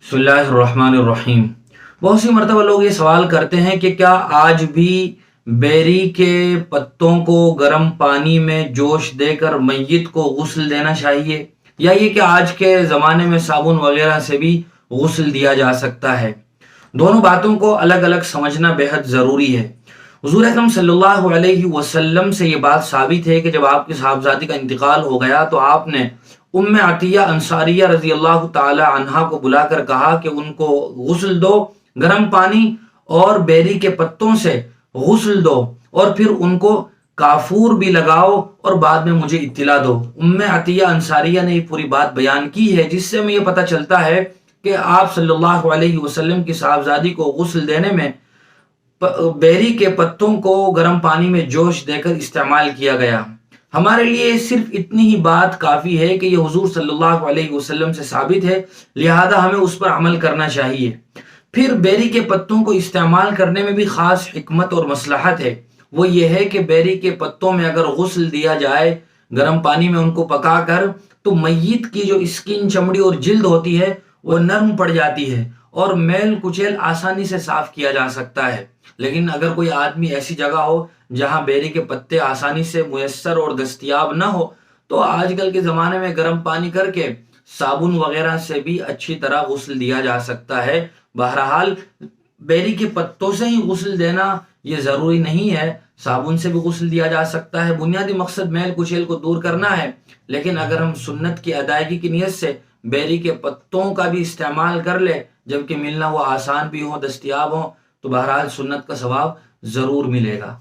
بسم اللہ الرحمن الرحیم۔ بہت سی مرتبہ لوگ یہ سوال کرتے ہیں کہ کیا آج بھی بیری کے پتوں کو گرم پانی میں جوش دے کر میت کو غسل دینا چاہیے، یا یہ کہ آج کے زمانے میں صابن وغیرہ سے بھی غسل دیا جا سکتا ہے۔ دونوں باتوں کو الگ الگ سمجھنا بہت ضروری ہے۔ حضور اکرم صلی اللہ علیہ وسلم سے یہ بات ثابت ہے کہ جب آپ کے صاحبزادی کا انتقال ہو گیا تو آپ نے ام عطیہ انصاریہ رضی اللہ تعالی عنہا کو بلا کر کہا کہ ان کو غسل دو، گرم پانی اور بیری کے پتوں سے غسل دو، اور پھر ان کو کافور بھی لگاؤ اور بعد میں مجھے اطلاع دو۔ ام عطیہ انصاریہ نے یہ پوری بات بیان کی ہے، جس سے ہمیں یہ پتہ چلتا ہے کہ آپ صلی اللہ علیہ وسلم کی صاحبزادی کو غسل دینے میں بیری کے پتوں کو گرم پانی میں جوش دے کر استعمال کیا گیا۔ ہمارے لیے صرف اتنی ہی بات کافی ہے کہ یہ حضور صلی اللہ علیہ وسلم سے ثابت ہے، لہذا ہمیں اس پر عمل کرنا چاہیے۔ پھر بیری کے پتوں کو استعمال کرنے میں بھی خاص حکمت اور مصلحت ہے۔ وہ یہ ہے کہ بیری کے پتوں میں اگر غسل دیا جائے گرم پانی میں ان کو پکا کر، تو میت کی جو اسکن، چمڑی اور جلد ہوتی ہے وہ نرم پڑ جاتی ہے اور میل کچیل آسانی سے صاف کیا جا سکتا ہے۔ لیکن اگر کوئی آدمی ایسی جگہ ہو جہاں بیری کے پتے آسانی سے میسر اور دستیاب نہ ہو، تو آج کل کے زمانے میں گرم پانی کر کے صابن وغیرہ سے بھی اچھی طرح غسل دیا جا سکتا ہے۔ بہرحال بیری کے پتوں سے ہی غسل دینا یہ ضروری نہیں ہے، صابن سے بھی غسل دیا جا سکتا ہے۔ بنیادی مقصد میل کچیل کو دور کرنا ہے، لیکن اگر ہم سنت کی ادائیگی کی نیت سے بیری کے پتوں کا بھی استعمال کر لے، جبکہ ملنا وہ آسان بھی ہو، دستیاب ہو، تو بہرحال سنت کا ثواب ضرور ملے گا۔